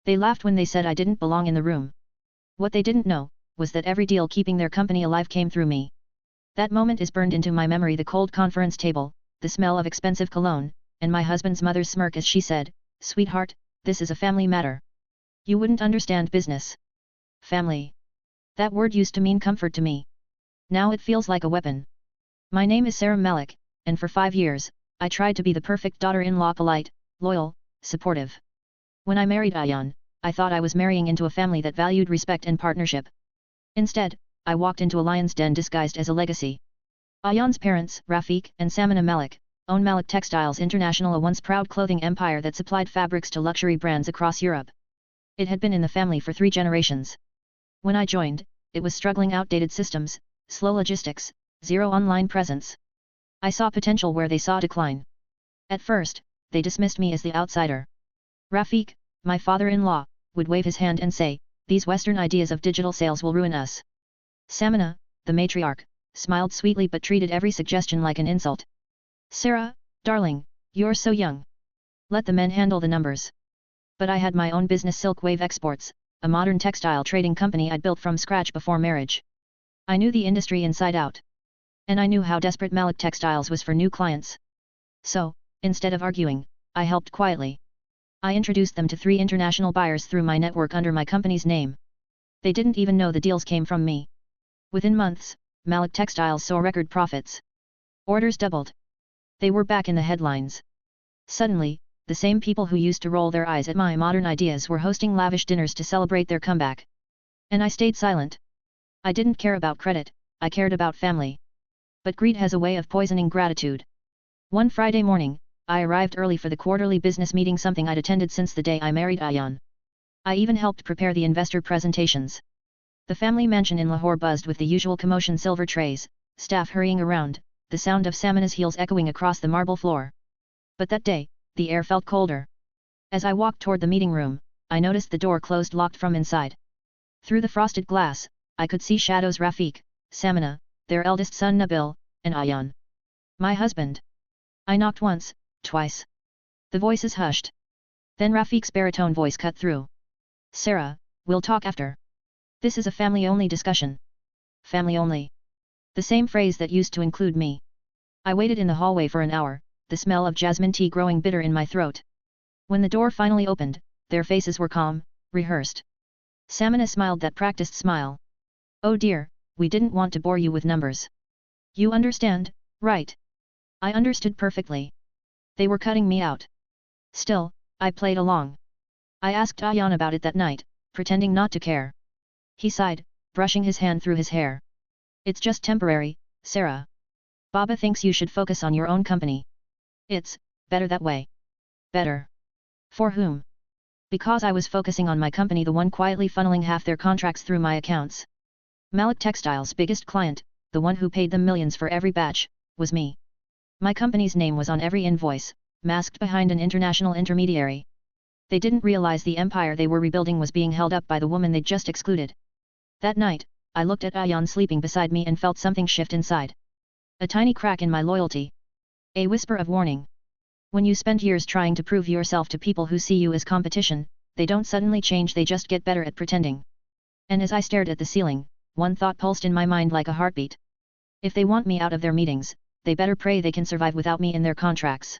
They laughed when they said I didn't belong in the room. What they didn't know, was that every deal keeping their company alive came through me. That moment is burned into my memory, the cold conference table, the smell of expensive cologne, and my husband's mother's smirk as she said, "Sweetheart, this is a family matter. You wouldn't understand business." Family. That word used to mean comfort to me. Now it feels like a weapon. My name is Sara Malik, and for 5 years, I tried to be the perfect daughter-in-law, polite, loyal, supportive. When I married Ayan, I thought I was marrying into a family that valued respect and partnership. Instead, I walked into a lion's den disguised as a legacy. Ayan's parents, Rafiq and Samina Malik, own Malik Textiles International, a once proud clothing empire that supplied fabrics to luxury brands across Europe. It had been in the family for 3 generations. When I joined, it was struggling, outdated systems, slow logistics, zero online presence. I saw potential where they saw decline. At first, they dismissed me as the outsider. Rafiq, my father-in-law, would wave his hand and say, "These Western ideas of digital sales will ruin us." Samina, the matriarch, smiled sweetly but treated every suggestion like an insult. "Sara, darling, you're so young. Let the men handle the numbers." But I had my own business, Silk Wave Exports, a modern textile trading company I'd built from scratch before marriage. I knew the industry inside out. And I knew how desperate Malik Textiles was for new clients. So, instead of arguing, I helped quietly. I introduced them to 3 international buyers through my network under my company's name. They didn't even know the deals came from me. Within months, Malik Textiles saw record profits. Orders doubled. They were back in the headlines. Suddenly, the same people who used to roll their eyes at my modern ideas were hosting lavish dinners to celebrate their comeback. And I stayed silent. I didn't care about credit, I cared about family. But greed has a way of poisoning gratitude. One Friday morning, I arrived early for the quarterly business meeting, something I'd attended since the day I married Ayan. I even helped prepare the investor presentations. The family mansion in Lahore buzzed with the usual commotion: silver trays, staff hurrying around, the sound of Samina's heels echoing across the marble floor. But that day, the air felt colder. As I walked toward the meeting room, I noticed the door closed, locked from inside. Through the frosted glass, I could see shadows: Rafiq, Samina, their eldest son Nabil, and Ayan, my husband. I knocked once, twice. The voices hushed. Then Rafiq's baritone voice cut through. "Sara, we'll talk after. This is a family-only discussion." Family only. The same phrase that used to include me. I waited in the hallway for an hour, the smell of jasmine tea growing bitter in my throat. When the door finally opened, their faces were calm, rehearsed. Samina smiled that practiced smile. "Oh dear, we didn't want to bore you with numbers. You understand, right?" I understood perfectly. They were cutting me out. Still, I played along. I asked Ayan about it that night, pretending not to care. He sighed, brushing his hand through his hair. "It's just temporary, Sara. Baba thinks you should focus on your own company. It's better that way." Better. For whom? Because I was focusing on my company, the one quietly funneling half their contracts through my accounts. Malik Textiles' biggest client, the one who paid them millions for every batch, was me. My company's name was on every invoice, masked behind an international intermediary. They didn't realize the empire they were rebuilding was being held up by the woman they'd just excluded. That night, I looked at Ayan sleeping beside me and felt something shift inside. A tiny crack in my loyalty. A whisper of warning. When you spend years trying to prove yourself to people who see you as competition, they don't suddenly change, they just get better at pretending. And as I stared at the ceiling, one thought pulsed in my mind like a heartbeat. If they want me out of their meetings, they better pray they can survive without me in their contracts.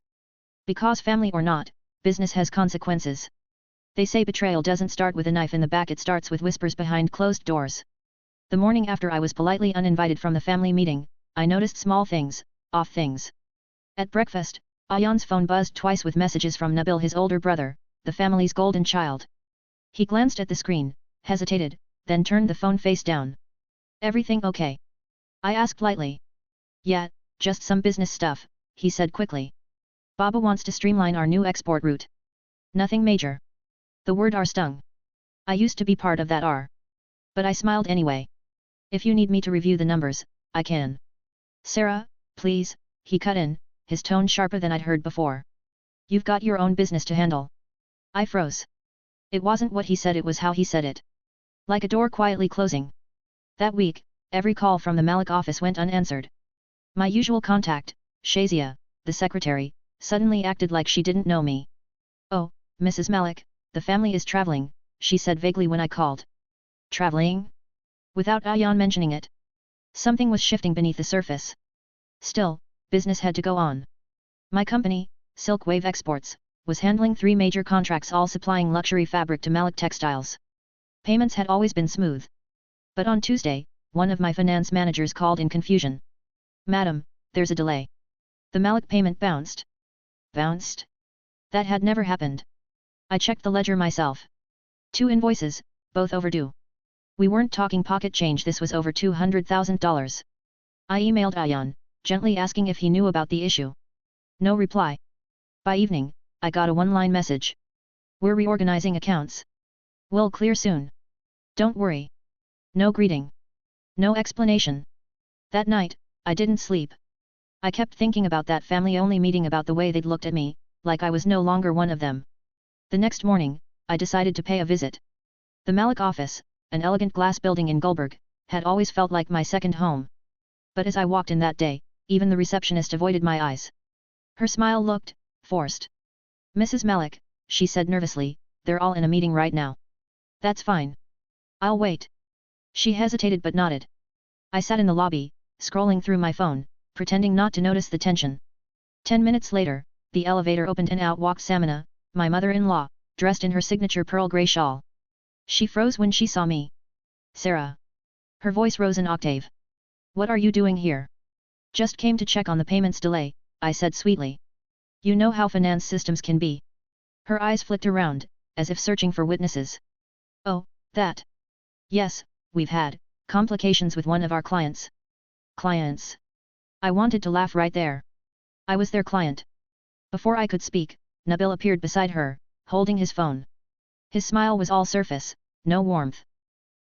Because family or not, business has consequences. They say betrayal doesn't start with a knife in the back, it starts with whispers behind closed doors. The morning after I was politely uninvited from the family meeting, I noticed small things, off things. At breakfast, Ayan's phone buzzed twice with messages from Nabil, his older brother, the family's golden child. He glanced at the screen, hesitated, then turned the phone face down. "Everything okay?" I asked lightly. "Yeah, just some business stuff," he said quickly. "Baba wants to streamline our new export route. Nothing major." The word R stung. I used to be part of that R. But I smiled anyway. "If you need me to review the numbers, I can." "Sara, please," he cut in, his tone sharper than I'd heard before. "You've got your own business to handle." I froze. It wasn't what he said, it was how he said it. Like a door quietly closing. That week, every call from the Malik office went unanswered. My usual contact, Shazia, the secretary, suddenly acted like she didn't know me. "Oh, Mrs. Malik, the family is traveling," she said vaguely when I called. Traveling? Without Ayan mentioning it. Something was shifting beneath the surface. Still, business had to go on. My company, Silk Wave Exports, was handling 3 major contracts, all supplying luxury fabric to Malik Textiles. Payments had always been smooth. But on Tuesday, one of my finance managers called in confusion. Madam, there's a delay. The Malik payment bounced. Bounced? That had never happened. I checked the ledger myself. 2 invoices, both overdue. We weren't talking pocket change, this was over $200,000. I emailed Ayan, gently asking if he knew about the issue. No reply. By evening, I got a one-line message. We're reorganizing accounts. We'll clear soon. Don't worry. No greeting. No explanation. That night, I didn't sleep. I kept thinking about that family-only meeting, about the way they'd looked at me, like I was no longer one of them. The next morning, I decided to pay a visit. The Malik office, an elegant glass building in Gulberg, had always felt like my second home. But as I walked in that day, even the receptionist avoided my eyes. Her smile looked forced. Mrs. Malik, she said nervously, they're all in a meeting right now. That's fine. I'll wait. She hesitated but nodded. I sat in the lobby, scrolling through my phone, pretending not to notice the tension. 10 minutes later, the elevator opened and out walked Samina, my mother-in-law, dressed in her signature pearl grey shawl. She froze when she saw me. Sara. Her voice rose an octave. What are you doing here? Just came to check on the payments delay, I said sweetly. You know how finance systems can be. Her eyes flicked around, as if searching for witnesses. Oh, that. Yes, we've had complications with one of our clients. Clients. I wanted to laugh right there. I was their client. Before I could speak, Nabil appeared beside her, holding his phone. His smile was all surface, no warmth.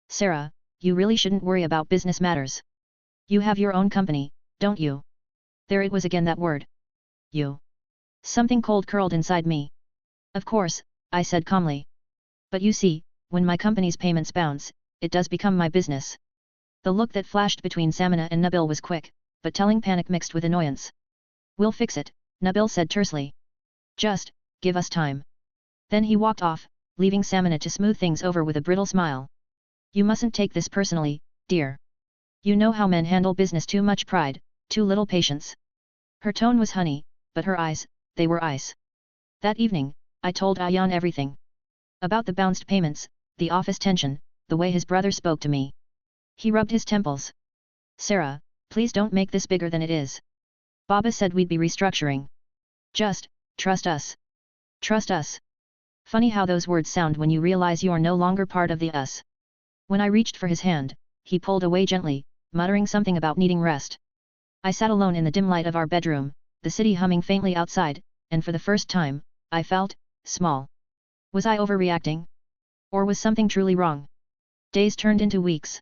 Sara, you really shouldn't worry about business matters. You have your own company, don't you? There it was again, that word. You. Something cold curled inside me. Of course, I said calmly. But you see, when my company's payments bounce, it does become my business. The look that flashed between Samina and Nabil was quick, but telling, panic mixed with annoyance. We'll fix it, Nabil said tersely. Just, give us time. Then he walked off, leaving Samina to smooth things over with a brittle smile. You mustn't take this personally, dear. You know how men handle business, too much pride, too little patience. Her tone was honey, but her eyes, they were ice. That evening, I told Ayan everything. About the bounced payments, the office tension, the way his brother spoke to me. He rubbed his temples. Sara, please don't make this bigger than it is. Baba said we'd be restructuring. Just, trust us. Trust us. Funny how those words sound when you realize you're no longer part of the us. When I reached for his hand, he pulled away gently, muttering something about needing rest. I sat alone in the dim light of our bedroom, the city humming faintly outside, and for the first time, I felt small. Was I overreacting? Or was something truly wrong? Days turned into weeks.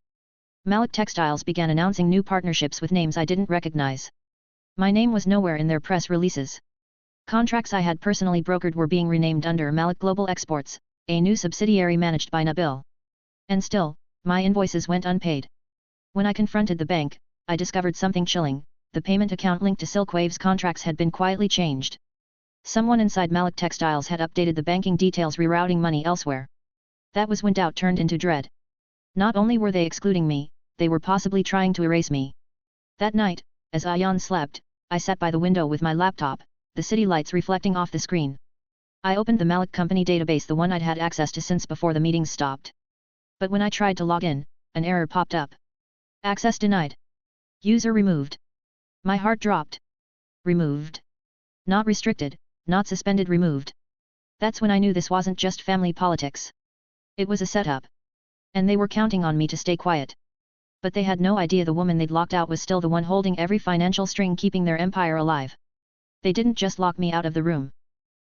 Malik Textiles began announcing new partnerships with names I didn't recognize. My name was nowhere in their press releases. Contracts I had personally brokered were being renamed under Malik Global Exports, a new subsidiary managed by Nabil. And still, my invoices went unpaid. When I confronted the bank, I discovered something chilling: the payment account linked to Silkwave's contracts had been quietly changed. Someone inside Malik Textiles had updated the banking details, rerouting money elsewhere. That was when doubt turned into dread. Not only were they excluding me, they were possibly trying to erase me. That night, as Ayan slept, I sat by the window with my laptop, the city lights reflecting off the screen. I opened the Malik company database, the one I'd had access to since before the meetings stopped. But when I tried to log in, an error popped up. Access denied. User removed. My heart dropped. Removed. Not restricted, not suspended, removed. That's when I knew this wasn't just family politics. It was a setup. And they were counting on me to stay quiet. But they had no idea the woman they'd locked out was still the one holding every financial string, keeping their empire alive. They didn't just lock me out of the room.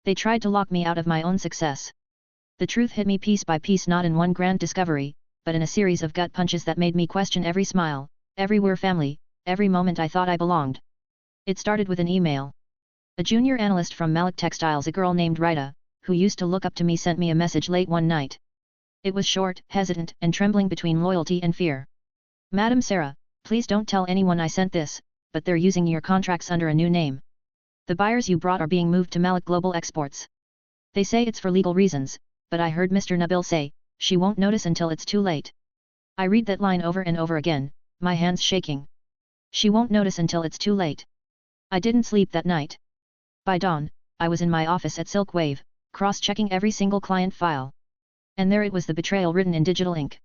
They tried to lock me out of my own success. The truth hit me piece by piece, not in one grand discovery, but in a series of gut punches that made me question every smile, every we're family, every moment I thought I belonged. It started with an email. A junior analyst from Malik Textiles, a girl named Rita, who used to look up to me, sent me a message late one night. It was short, hesitant, and trembling between loyalty and fear. Madam Sara, please don't tell anyone I sent this, but they're using your contracts under a new name. The buyers you brought are being moved to Malik Global Exports. They say it's for legal reasons, but I heard Mr. Nabil say, she won't notice until it's too late. I read that line over and over again, my hands shaking. She won't notice until it's too late. I didn't sleep that night. By dawn, I was in my office at Silk Wave, cross-checking every single client file. And there it was, the betrayal written in digital ink.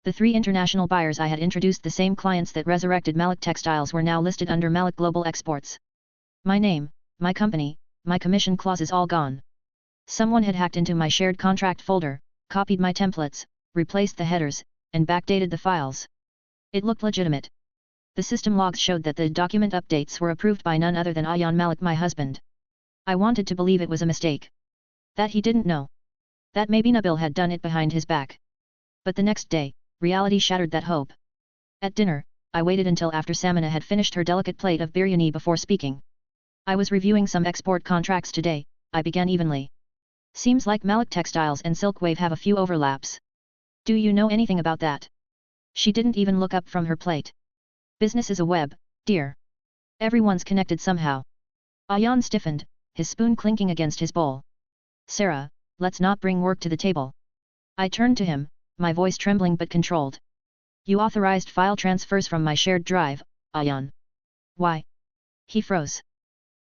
The 3 international buyers I had introduced, the same clients that resurrected Malik Textiles, were now listed under Malik Global Exports. My name, my company, my commission clauses all gone. Someone had hacked into my shared contract folder, copied my templates, replaced the headers, and backdated the files. It looked legitimate. The system logs showed that the document updates were approved by none other than Ayan Malik, my husband. I wanted to believe it was a mistake. That he didn't know. That maybe Nabil had done it behind his back. But the next day, reality shattered that hope. At dinner, I waited until after Samina had finished her delicate plate of biryani before speaking. I was reviewing some export contracts today, I began evenly. Seems like Malik Textiles and Silk Wave have a few overlaps. Do you know anything about that? She didn't even look up from her plate. Business is a web, dear. Everyone's connected somehow. Ayan stiffened, his spoon clinking against his bowl. Sara, let's not bring work to the table. I turned to him, my voice trembling but controlled. You authorized file transfers from my shared drive, Ayan. Why? He froze.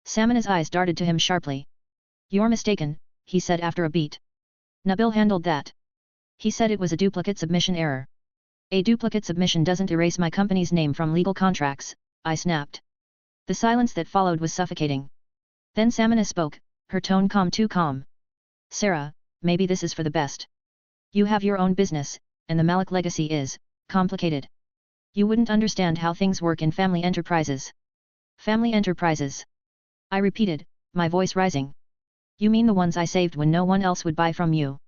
Samina's eyes darted to him sharply. You're mistaken, he said after a beat. Nabil handled that. He said it was a duplicate submission error. A duplicate submission doesn't erase my company's name from legal contracts, I snapped. The silence that followed was suffocating. Then Samina spoke, her tone calm, too calm. Sara, maybe this is for the best. You have your own business, and the Malik legacy is complicated. You wouldn't understand how things work in family enterprises. Family enterprises. I repeated, my voice rising. You mean the ones I saved when no one else would buy from you?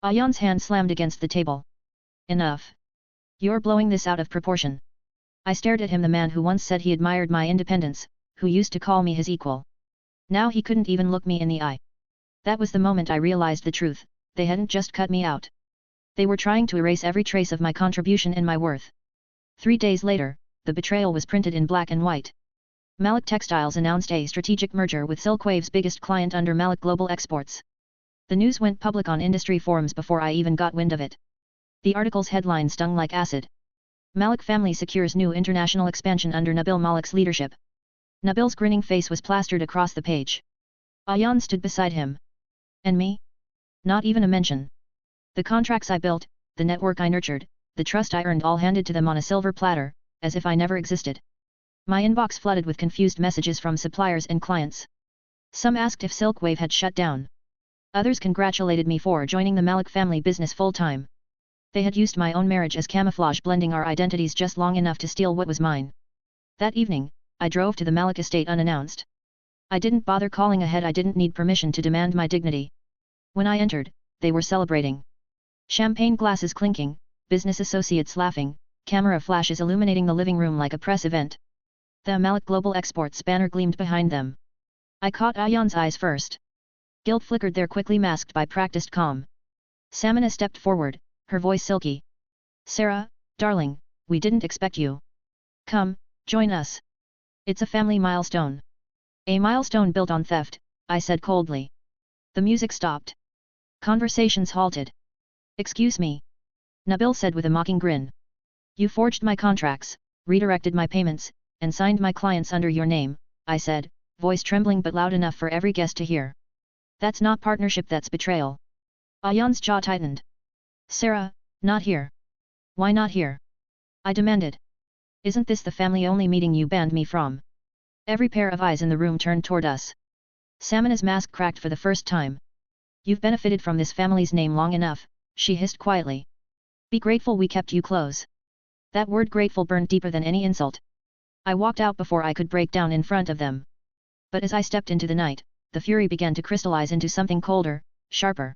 Ayan's hand slammed against the table. Enough. You're blowing this out of proportion. I stared at him, the man who once said he admired my independence, who used to call me his equal. Now he couldn't even look me in the eye. That was the moment I realized the truth, they hadn't just cut me out. They were trying to erase every trace of my contribution and my worth. 3 days later, the betrayal was printed in black and white. Malik Textiles announced a strategic merger with Silk Wave's biggest client under Malik Global Exports. The news went public on industry forums before I even got wind of it. The article's headline stung like acid. Malik family secures new international expansion under Nabil Malik's leadership. Nabil's grinning face was plastered across the page. Ayan stood beside him. And me? Not even a mention. The contracts I built, the network I nurtured, the trust I earned, all handed to them on a silver platter, as if I never existed. My inbox flooded with confused messages from suppliers and clients. Some asked if Silk Wave had shut down. Others congratulated me for joining the Malik family business full-time. They had used my own marriage as camouflage, blending our identities just long enough to steal what was mine. That evening, I drove to the Malik estate unannounced. I didn't bother calling ahead, I didn't need permission to demand my dignity. When I entered, they were celebrating. Champagne glasses clinking, business associates laughing, camera flashes illuminating the living room like a press event. The Malik Global Exports banner gleamed behind them. I caught Ayan's eyes first. Guilt flickered there, quickly masked by practiced calm. Samina stepped forward, her voice silky. Sara, darling, we didn't expect you. Come, join us. It's a family milestone. A milestone built on theft, I said coldly. The music stopped. Conversations halted. Excuse me. Nabil said with a mocking grin. You forged my contracts, redirected my payments, and signed my clients under your name, I said, voice trembling but loud enough for every guest to hear. That's not partnership, that's betrayal. Ayan's jaw tightened. Sara, not here. Why not here? I demanded. Isn't this the family-only meeting you banned me from? Every pair of eyes in the room turned toward us. Samina's mask cracked for the first time. You've benefited from this family's name long enough, she hissed quietly. Be grateful we kept you close. That word grateful burned deeper than any insult. I walked out before I could break down in front of them. But as I stepped into the night, the fury began to crystallize into something colder, sharper.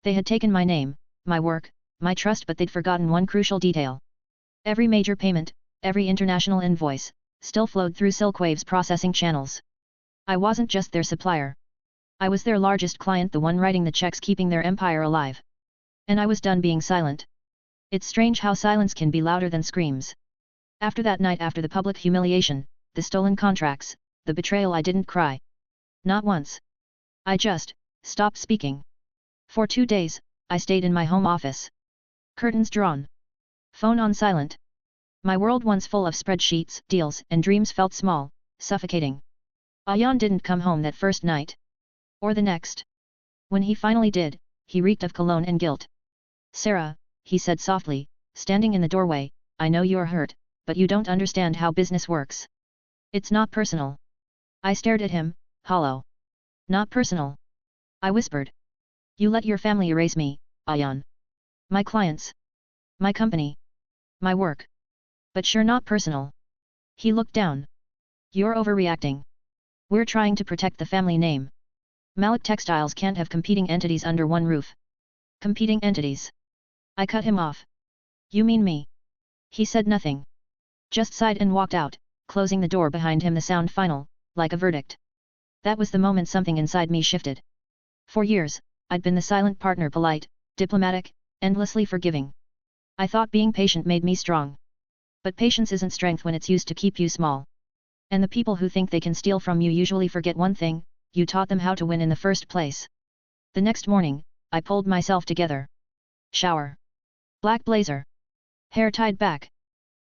They had taken my name, my work, my trust, but they'd forgotten one crucial detail. Every major payment, every international invoice, still flowed through Silk Wave's processing channels. I wasn't just their supplier. I was their largest client, the one writing the checks, keeping their empire alive. And I was done being silent. It's strange how silence can be louder than screams. After that night, after the public humiliation, the stolen contracts, the betrayal, I didn't cry. Not once. I just stopped speaking. For 2 days, I stayed in my home office. Curtains drawn. Phone on silent. My world once full of spreadsheets, deals, and dreams felt small, suffocating. Ayan didn't come home that first night. Or the next. When he finally did, he reeked of cologne and guilt. Sara, he said softly, standing in the doorway, I know you're hurt, but you don't understand how business works. It's not personal. I stared at him, hollow. Not personal. I whispered. You let your family erase me, Ayan. My clients. My company. My work. But sure not personal. He looked down. You're overreacting. We're trying to protect the family name. Malik Textiles can't have competing entities under one roof. Competing entities. I cut him off. You mean me? He said nothing. Just sighed and walked out, closing the door behind him, the sound final, like a verdict. That was the moment something inside me shifted. For years, I'd been the silent partner, polite, diplomatic, endlessly forgiving. I thought being patient made me strong. But patience isn't strength when it's used to keep you small. And the people who think they can steal from you usually forget one thing: you taught them how to win in the first place. The next morning, I pulled myself together. Shower. Black blazer. Hair tied back.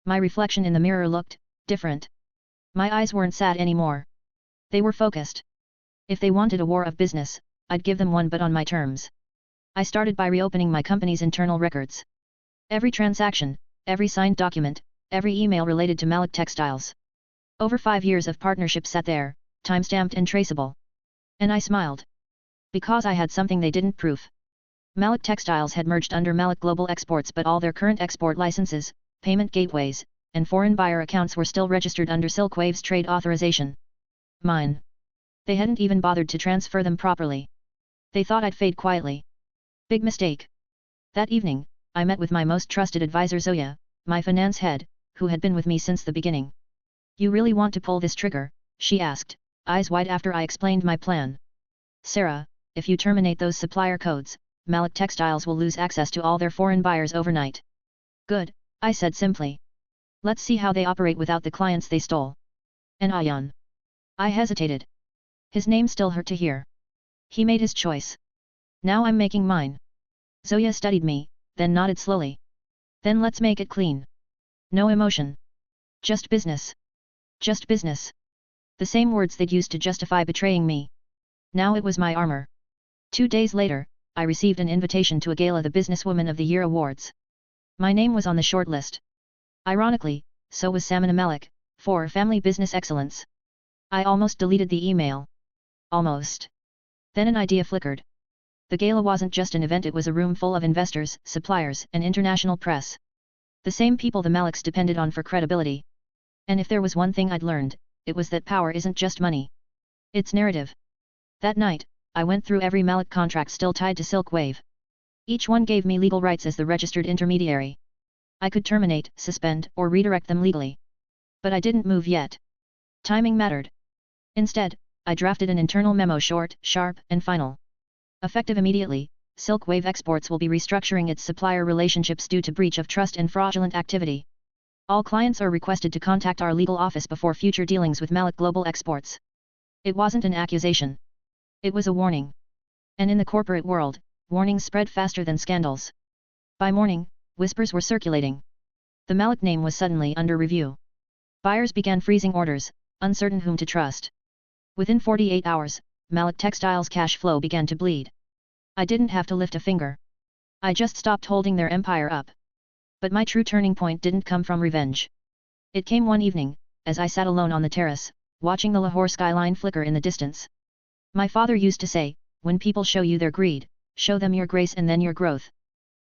My reflection in the mirror looked different. My eyes weren't sad anymore. They were focused. If they wanted a war of business, I'd give them one, but on my terms. I started by reopening my company's internal records. Every transaction, every signed document, every email related to Malik Textiles. Over 5 years of partnership sat there, time-stamped and traceable. And I smiled. Because I had something they didn't: proof. Malik Textiles had merged under Malik Global Exports, but all their current export licenses, payment gateways, and foreign buyer accounts were still registered under Silkwave's trade authorization. Mine. They hadn't even bothered to transfer them properly. They thought I'd fade quietly. Big mistake. That evening, I met with my most trusted advisor Zoya, my finance head, who had been with me since the beginning. You really want to pull this trigger? She asked, eyes wide after I explained my plan. Sara, if you terminate those supplier codes, Malik Textiles will lose access to all their foreign buyers overnight. Good, I said simply. Let's see how they operate without the clients they stole. And Ayan. I hesitated. His name still hurt to hear. He made his choice. Now I'm making mine. Zoya studied me, then nodded slowly. Then let's make it clean. No emotion. Just business. Just business. The same words they'd used to justify betraying me. Now it was my armor. 2 days later, I received an invitation to a gala, the Businesswoman of the Year Awards. My name was on the short list. Ironically, so was Samina Malik, for Family Business Excellence. I almost deleted the email. Almost. Then an idea flickered. The gala wasn't just an event, it was a room full of investors, suppliers, and international press. The same people the Maliks depended on for credibility. And if there was one thing I'd learned, it was that power isn't just money. It's narrative. That night, I went through every Malik contract still tied to Silkwave. Each one gave me legal rights as the registered intermediary. I could terminate, suspend, or redirect them legally. But I didn't move yet. Timing mattered. Instead, I drafted an internal memo, short, sharp, and final. Effective immediately, Silkwave Exports will be restructuring its supplier relationships due to breach of trust and fraudulent activity. All clients are requested to contact our legal office before future dealings with Malik Global Exports. It wasn't an accusation. It was a warning. And in the corporate world, warnings spread faster than scandals. By morning, whispers were circulating. The Malik name was suddenly under review. Buyers began freezing orders, uncertain whom to trust. Within 48 hours, Malik Textiles' cash flow began to bleed. I didn't have to lift a finger. I just stopped holding their empire up. But my true turning point didn't come from revenge. It came one evening, as I sat alone on the terrace, watching the Lahore skyline flicker in the distance. My father used to say, when people show you their greed, show them your grace and then your growth.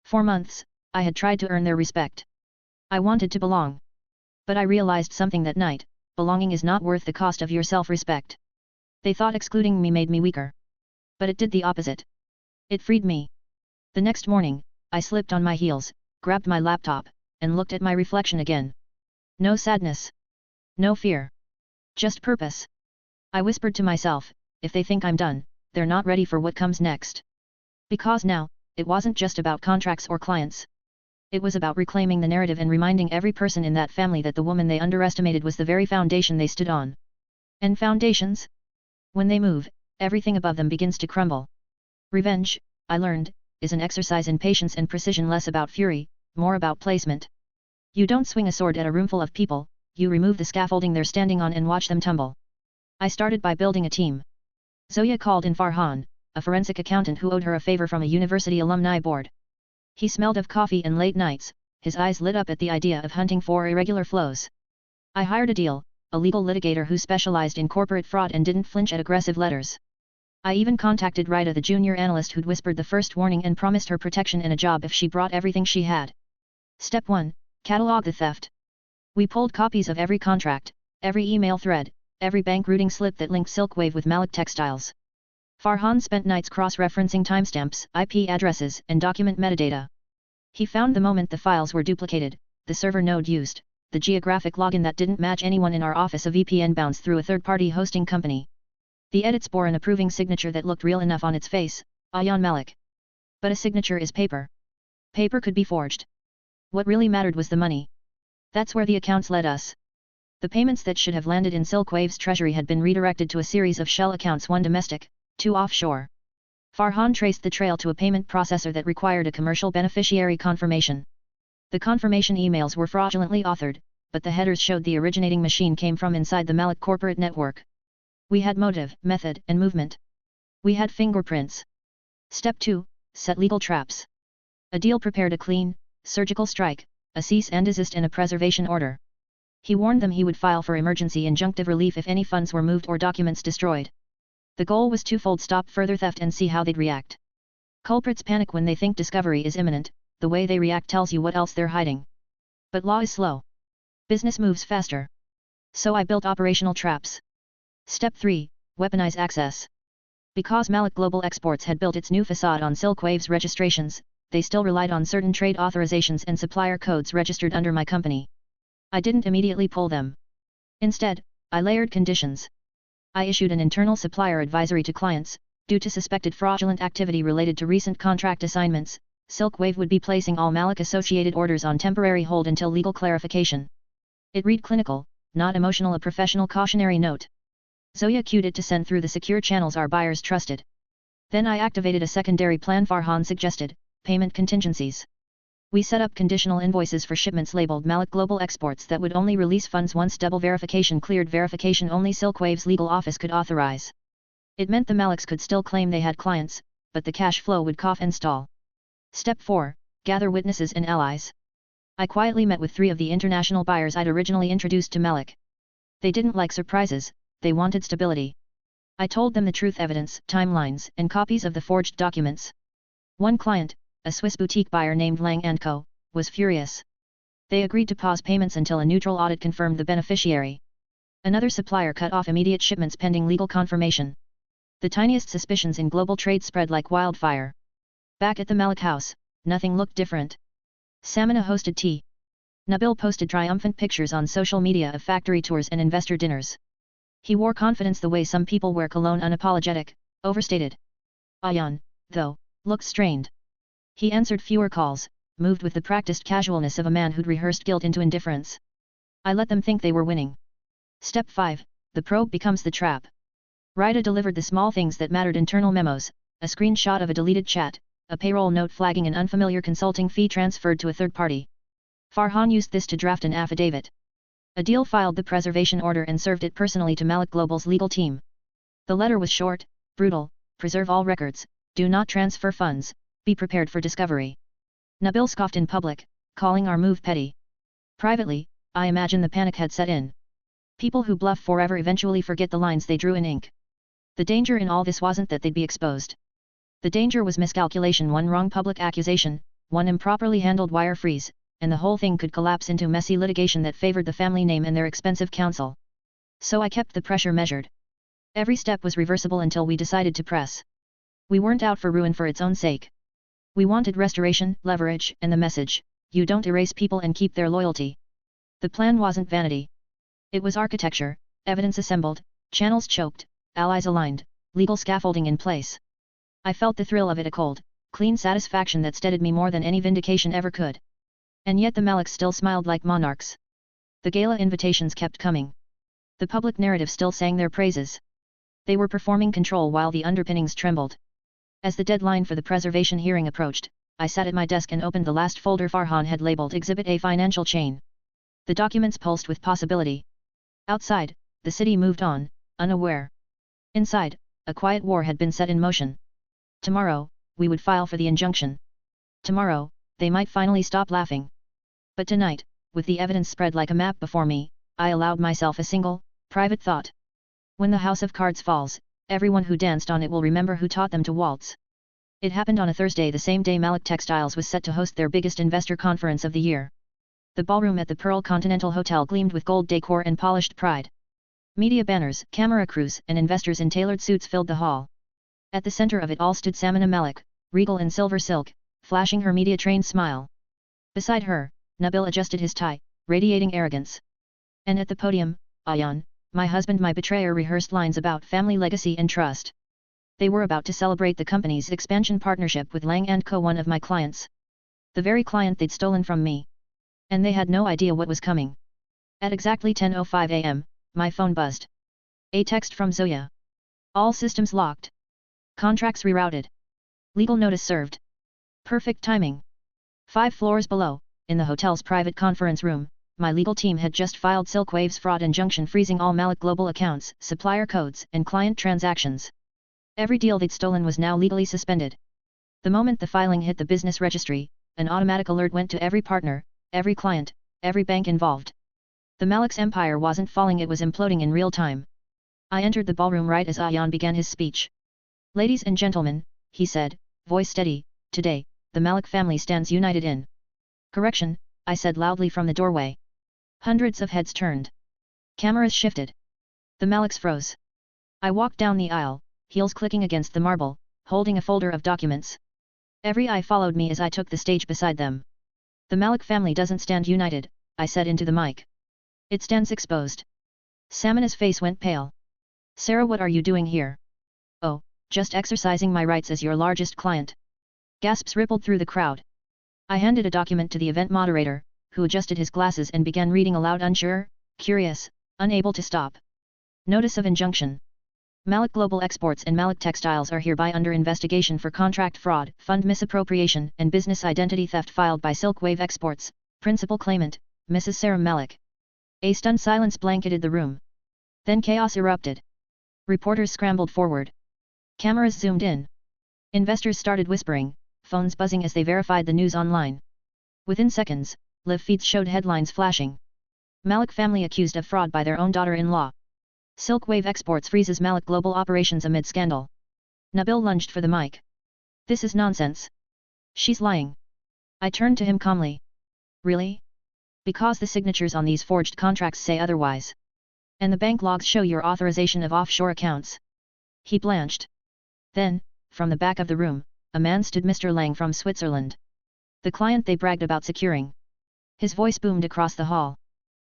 For months, I had tried to earn their respect. I wanted to belong. But I realized something that night: belonging is not worth the cost of your self-respect. They thought excluding me made me weaker. But it did the opposite. It freed me. The next morning, I slipped on my heels, grabbed my laptop, and looked at my reflection again. No sadness. No fear. Just purpose. I whispered to myself, if they think I'm done, they're not ready for what comes next. Because now, it wasn't just about contracts or clients. It was about reclaiming the narrative and reminding every person in that family that the woman they underestimated was the very foundation they stood on. And foundations? When they move, everything above them begins to crumble. Revenge, I learned, is an exercise in patience and precision, less about fury, more about placement. You don't swing a sword at a roomful of people, you remove the scaffolding they're standing on and watch them tumble. I started by building a team. Zoya called in Farhan, a forensic accountant who owed her a favor from a university alumni board. He smelled of coffee and late nights, his eyes lit up at the idea of hunting for irregular flows. I hired Adil, a legal litigator who specialized in corporate fraud and didn't flinch at aggressive letters. I even contacted Rita, the junior analyst who'd whispered the first warning and promised her protection and a job if she brought everything she had. Step 1. Catalog the theft. We pulled copies of every contract, every email thread, every bank routing slip that linked Silkwave with Malik Textiles. Farhan spent nights cross-referencing timestamps, IP addresses, and document metadata. He found the moment the files were duplicated, the server node used, the geographic login that didn't match anyone in our office, a VPN bounce through a third-party hosting company. The edits bore an approving signature that looked real enough on its face, Ayan Malik. But a signature is paper. Paper could be forged. What really mattered was the money. That's where the accounts led us. The payments that should have landed in Silkwave's treasury had been redirected to a series of shell accounts, one domestic, two offshore. Farhan traced the trail to a payment processor that required a commercial beneficiary confirmation. The confirmation emails were fraudulently authored, but the headers showed the originating machine came from inside the Malik corporate network. We had motive, method, and movement. We had fingerprints. Step 2. Set legal traps. Adil prepared a clean, surgical strike, a cease and desist and a preservation order. He warned them he would file for emergency injunctive relief if any funds were moved or documents destroyed. The goal was twofold: stop further theft and see how they'd react. Culprits panic when they think discovery is imminent, the way they react tells you what else they're hiding. But law is slow. Business moves faster. So I built operational traps. Step 3. Weaponize access. Because Malik Global Exports had built its new facade on Silkwave's registrations, they still relied on certain trade authorizations and supplier codes registered under my company. I didn't immediately pull them. Instead, I layered conditions. I issued an internal supplier advisory to clients. Due to suspected fraudulent activity related to recent contract assignments, Silkwave would be placing all Malik-associated orders on temporary hold until legal clarification. It read clinical, not emotional, a professional cautionary note. Zoya cued it to send through the secure channels our buyers trusted. Then I activated a secondary plan Farhan suggested: payment contingencies. We set up conditional invoices for shipments labeled Malik Global Exports that would only release funds once double verification cleared, verification only Silkwave's legal office could authorize. It meant the Maliks could still claim they had clients, but the cash flow would cough and stall. Step 4. Gather witnesses and allies. I quietly met with 3 of the international buyers I'd originally introduced to Malik. They didn't like surprises, they wanted stability. I told them the truth: evidence, timelines, and copies of the forged documents. One client, a Swiss boutique buyer named Lang & Co., was furious. They agreed to pause payments until a neutral audit confirmed the beneficiary. Another supplier cut off immediate shipments pending legal confirmation. The tiniest suspicions in global trade spread like wildfire. Back at the Malik house, nothing looked different. Samina hosted tea. Nabil posted triumphant pictures on social media of factory tours and investor dinners. He wore confidence the way some people wear cologne: unapologetic, overstated. Ayan, though, looked strained. He answered fewer calls, moved with the practiced casualness of a man who'd rehearsed guilt into indifference. I let them think they were winning. Step 5. The probe becomes the trap. Rita delivered the small things that mattered: internal memos, a screenshot of a deleted chat, a payroll note flagging an unfamiliar consulting fee transferred to a third party. Farhan used this to draft an affidavit. Adil filed the preservation order and served it personally to Malik Global's legal team. The letter was short, brutal: preserve all records, do not transfer funds, be prepared for discovery. Nabil scoffed in public, calling our move petty. Privately, I imagine the panic had set in. People who bluff forever eventually forget the lines they drew in ink. The danger in all this wasn't that they'd be exposed. The danger was miscalculation: one wrong public accusation, one improperly handled wire freeze, and the whole thing could collapse into messy litigation that favored the family name and their expensive counsel. So I kept the pressure measured. Every step was reversible until we decided to press. We weren't out for ruin for its own sake. We wanted restoration, leverage, and the message: you don't erase people and keep their loyalty. The plan wasn't vanity. It was architecture: evidence assembled, channels choked, allies aligned, legal scaffolding in place. I felt the thrill of it: a cold, clean satisfaction that steadied me more than any vindication ever could. And yet the Maliks still smiled like monarchs. The gala invitations kept coming. The public narrative still sang their praises. They were performing control while the underpinnings trembled. As the deadline for the preservation hearing approached, I sat at my desk and opened the last folder Farhan had labeled Exhibit A Financial Chain. The documents pulsed with possibility. Outside, the city moved on, unaware. Inside, a quiet war had been set in motion. Tomorrow, we would file for the injunction. Tomorrow, they might finally stop laughing. But tonight, with the evidence spread like a map before me, I allowed myself a single, private thought. When the house of cards falls, everyone who danced on it will remember who taught them to waltz. It happened on a Thursday, the same day Malik Textiles was set to host their biggest investor conference of the year. The ballroom at the Pearl Continental Hotel gleamed with gold decor and polished pride. Media banners, camera crews, and investors in tailored suits filled the hall. At the center of it all stood Samina Malik, regal in silver silk, flashing her media-trained smile. Beside her, Nabil adjusted his tie, radiating arrogance. And at the podium, Ayan, my husband my betrayer, rehearsed lines about family legacy and trust. They were about to celebrate the company's expansion partnership with Lang & Co., one of my clients. The very client they'd stolen from me. And they had no idea what was coming. At exactly 10:05 a.m., my phone buzzed. A text from Zoya. All systems locked. Contracts rerouted. Legal notice served. Perfect timing. 5 floors below, in the hotel's private conference room, my legal team had just filed Silkwave's fraud injunction freezing all Malik Global accounts, supplier codes, and client transactions. Every deal they'd stolen was now legally suspended. The moment the filing hit the business registry, an automatic alert went to every partner, every client, every bank involved. The Malik's empire wasn't falling, it was imploding in real time. I entered the ballroom right as Ayan began his speech. Ladies and gentlemen, he said, voice steady, today, the Malik family stands united in. Correction, I said loudly from the doorway. Hundreds of heads turned. Cameras shifted. The Maliks froze. I walked down the aisle, heels clicking against the marble, holding a folder of documents. Every eye followed me as I took the stage beside them. The Malik family doesn't stand united, I said into the mic. It stands exposed. Samina's face went pale. Sara, what are you doing here? Oh, just exercising my rights as your largest client. Gasps rippled through the crowd. I handed a document to the event moderator, who adjusted his glasses and began reading aloud, unsure, curious, unable to stop. Notice of injunction. Malik Global Exports and Malik Textiles are hereby under investigation for contract fraud, fund misappropriation, and business identity theft filed by Silkwave Exports, principal claimant, Mrs. Sara Malik. A stunned silence blanketed the room. Then chaos erupted. Reporters scrambled forward. Cameras zoomed in. Investors started whispering, phones buzzing as they verified the news online. Within seconds, live feeds showed headlines flashing. Malik family accused of fraud by their own daughter-in-law. Silkwave Exports freezes Malik Global operations amid scandal. Nabil lunged for the mic. This is nonsense. She's lying. I turned to him calmly. Really? Because the signatures on these forged contracts say otherwise. And the bank logs show your authorization of offshore accounts. He blanched. Then, from the back of the room, a man stood, Mr. Lang from Switzerland. The client they bragged about securing. His voice boomed across the hall.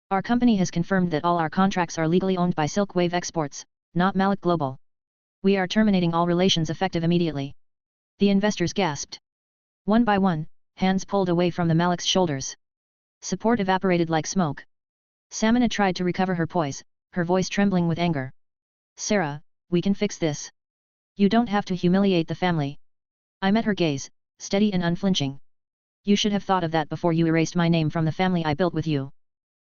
Our company has confirmed that all our contracts are legally owned by Silkwave Exports, not Malik Global. We are terminating all relations effective immediately. The investors gasped. One by one, hands pulled away from the Malik's shoulders. Support evaporated like smoke. Samina tried to recover her poise, her voice trembling with anger. Sara, we can fix this. You don't have to humiliate the family. I met her gaze, steady and unflinching. You should have thought of that before you erased my name from the family I built with you.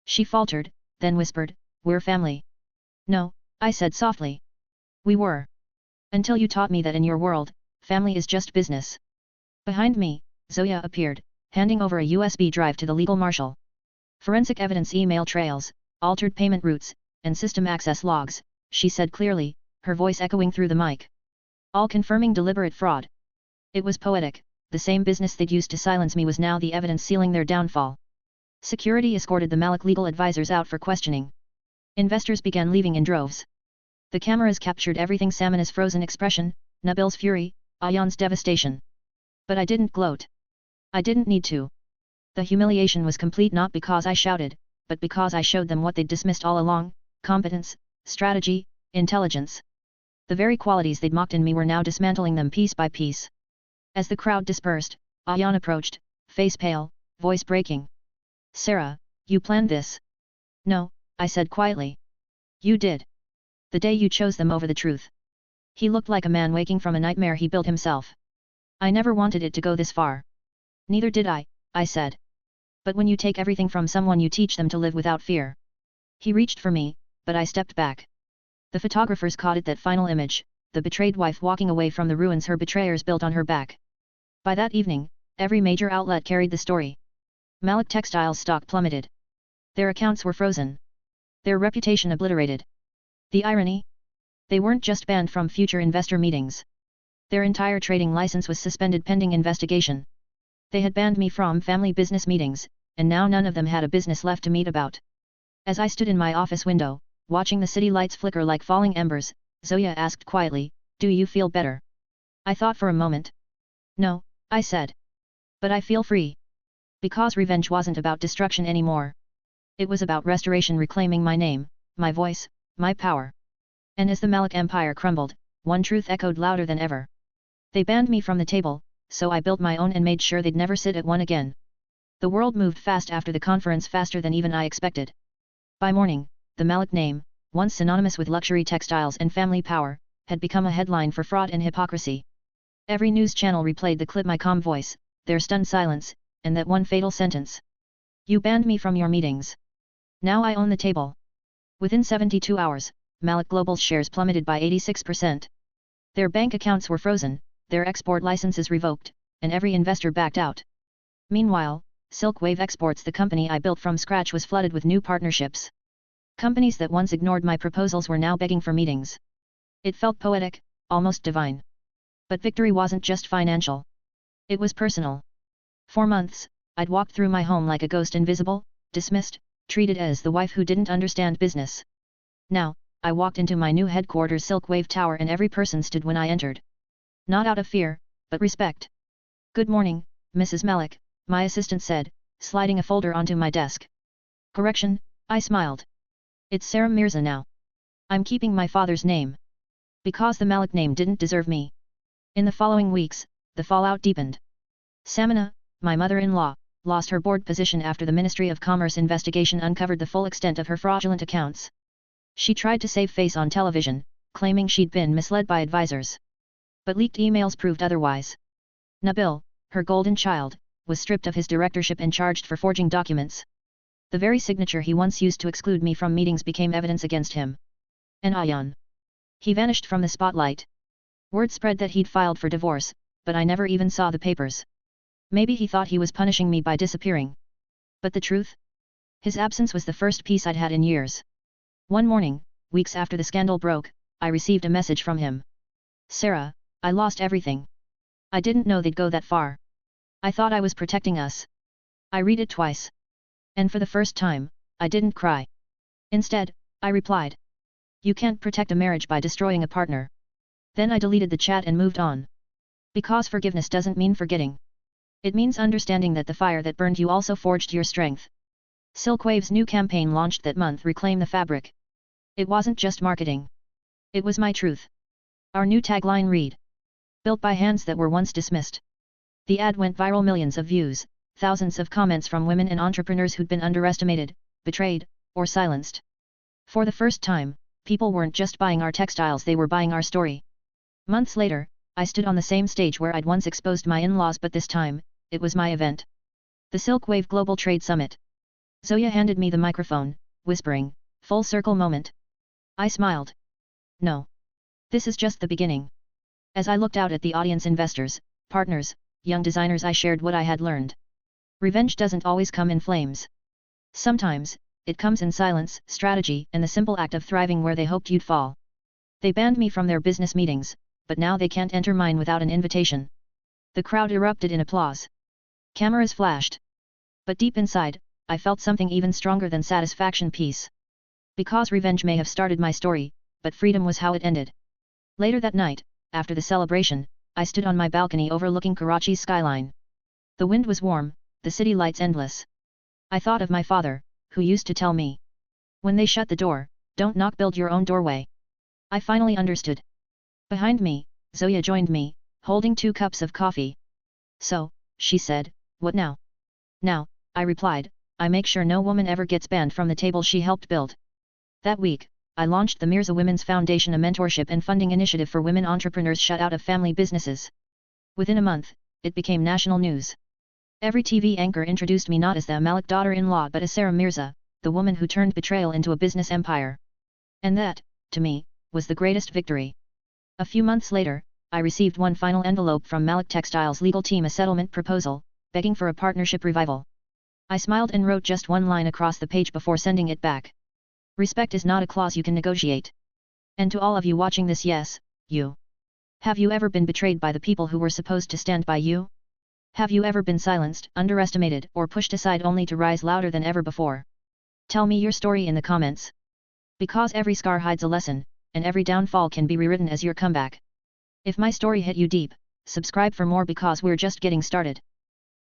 She faltered, then whispered, we're family. No, I said softly. We were. Until you taught me that in your world, family is just business. Behind me, Zoya appeared, handing over a USB drive to the legal marshal. Forensic evidence, email trails, altered payment routes, and system access logs, she said clearly, her voice echoing through the mic. All confirming deliberate fraud. It was poetic, the same business they'd used to silence me was now the evidence sealing their downfall. Security escorted the Malik legal advisors out for questioning. Investors began leaving in droves. The cameras captured everything: Samina's frozen expression, Nabil's fury, Ayan's devastation. But I didn't gloat. I didn't need to. The humiliation was complete, not because I shouted, but because I showed them what they'd dismissed all along: competence, strategy, intelligence. The very qualities they'd mocked in me were now dismantling them piece by piece. As the crowd dispersed, Ayan approached, face pale, voice breaking. Sara, you planned this? No, I said quietly. You did. The day you chose them over the truth. He looked like a man waking from a nightmare he built himself. I never wanted it to go this far. Neither did I said. But when you take everything from someone you teach them to live without fear. He reached for me, but I stepped back. The photographers caught it, that final image, the betrayed wife walking away from the ruins her betrayers built on her back. By that evening, every major outlet carried the story. Malik Textiles stock plummeted. Their accounts were frozen. Their reputation obliterated. The irony? They weren't just banned from future investor meetings. Their entire trading license was suspended pending investigation. They had banned me from family business meetings, and now none of them had a business left to meet about. As I stood in my office window, watching the city lights flicker like falling embers, Zoya asked quietly, "Do you feel better?" I thought for a moment. "No," I said. "But I feel free." Because revenge wasn't about destruction anymore. It was about restoration, reclaiming my name, my voice, my power. And as the Malik Empire crumbled, one truth echoed louder than ever. They banned me from the table, so I built my own and made sure they'd never sit at one again. The world moved fast after the conference, faster than even I expected. By morning, the Malik name, once synonymous with luxury textiles and family power, had become a headline for fraud and hypocrisy. Every news channel replayed the clip, my calm voice, their stunned silence, and that one fatal sentence. "You banned me from your meetings. Now I own the table." Within 72 hours, Malik Global's shares plummeted by 86%. Their bank accounts were frozen, their export licenses revoked, and every investor backed out. Meanwhile, Silk Wave Exports, the company I built from scratch, was flooded with new partnerships. Companies that once ignored my proposals were now begging for meetings. It felt poetic, almost divine. But victory wasn't just financial. It was personal. For months, I'd walked through my home like a ghost, invisible, dismissed, treated as the wife who didn't understand business. Now, I walked into my new headquarters, Silk Wave Tower, and every person stood when I entered. Not out of fear, but respect. "Good morning, Mrs. Malik," my assistant said, sliding a folder onto my desk. "Correction," I smiled. "It's Sara Mirza now. I'm keeping my father's name. Because the Malik name didn't deserve me." In the following weeks, the fallout deepened. Samina, my mother-in-law, lost her board position after the Ministry of Commerce investigation uncovered the full extent of her fraudulent accounts. She tried to save face on television, claiming she'd been misled by advisors. But leaked emails proved otherwise. Nabil, her golden child, was stripped of his directorship and charged for forging documents. The very signature he once used to exclude me from meetings became evidence against him. And Ayan. He vanished from the spotlight. Word spread that he'd filed for divorce, but I never even saw the papers. Maybe he thought he was punishing me by disappearing. But the truth? His absence was the first peace I'd had in years. One morning, weeks after the scandal broke, I received a message from him. "Sara, I lost everything. I didn't know they'd go that far. I thought I was protecting us." I read it twice. And for the first time, I didn't cry. Instead, I replied. "You can't protect a marriage by destroying a partner." Then I deleted the chat and moved on. Because forgiveness doesn't mean forgetting. It means understanding that the fire that burned you also forged your strength. Silkwave's new campaign launched that month, Reclaim the Fabric. It wasn't just marketing. It was my truth. Our new tagline read, "Built by hands that were once dismissed." The ad went viral, millions of views, thousands of comments from women and entrepreneurs who'd been underestimated, betrayed, or silenced. For the first time, people weren't just buying our textiles, they were buying our story. Months later, I stood on the same stage where I'd once exposed my in-laws, but this time, it was my event. The Silk Wave Global Trade Summit. Zoya handed me the microphone, whispering, "Full circle moment." I smiled. "No. This is just the beginning." As I looked out at the audience, investors, partners, young designers, I shared what I had learned. Revenge doesn't always come in flames. Sometimes, it comes in silence, strategy, and the simple act of thriving where they hoped you'd fall. They banned me from their business meetings, but now they can't enter mine without an invitation. The crowd erupted in applause. Cameras flashed. But deep inside, I felt something even stronger than satisfaction, peace. Because revenge may have started my story, but freedom was how it ended. Later that night, after the celebration, I stood on my balcony overlooking Karachi's skyline. The wind was warm, the city lights endless. I thought of my father, who used to tell me, "When they shut the door, don't knock, build your own doorway." I finally understood. Behind me, Zoya joined me, holding 2 cups of coffee. "So," she said, "what now?" "Now," I replied, "I make sure no woman ever gets banned from the table she helped build." That week, I launched the Mirza Women's Foundation, a mentorship and funding initiative for women entrepreneurs shut out of family businesses. Within a month, it became national news. Every TV anchor introduced me not as the Malik daughter-in-law but as Sara Mirza, the woman who turned betrayal into a business empire. And that, to me, was the greatest victory. A few months later, I received one final envelope from Malik Textiles' legal team, a settlement proposal, begging for a partnership revival. I smiled and wrote just one line across the page before sending it back. Respect is not a clause you can negotiate. And to all of you watching this, yes, you. Have you ever been betrayed by the people who were supposed to stand by you? Have you ever been silenced, underestimated, or pushed aside only to rise louder than ever before? Tell me your story in the comments. Because every scar hides a lesson, and every downfall can be rewritten as your comeback. If my story hit you deep, subscribe for more because we're just getting started.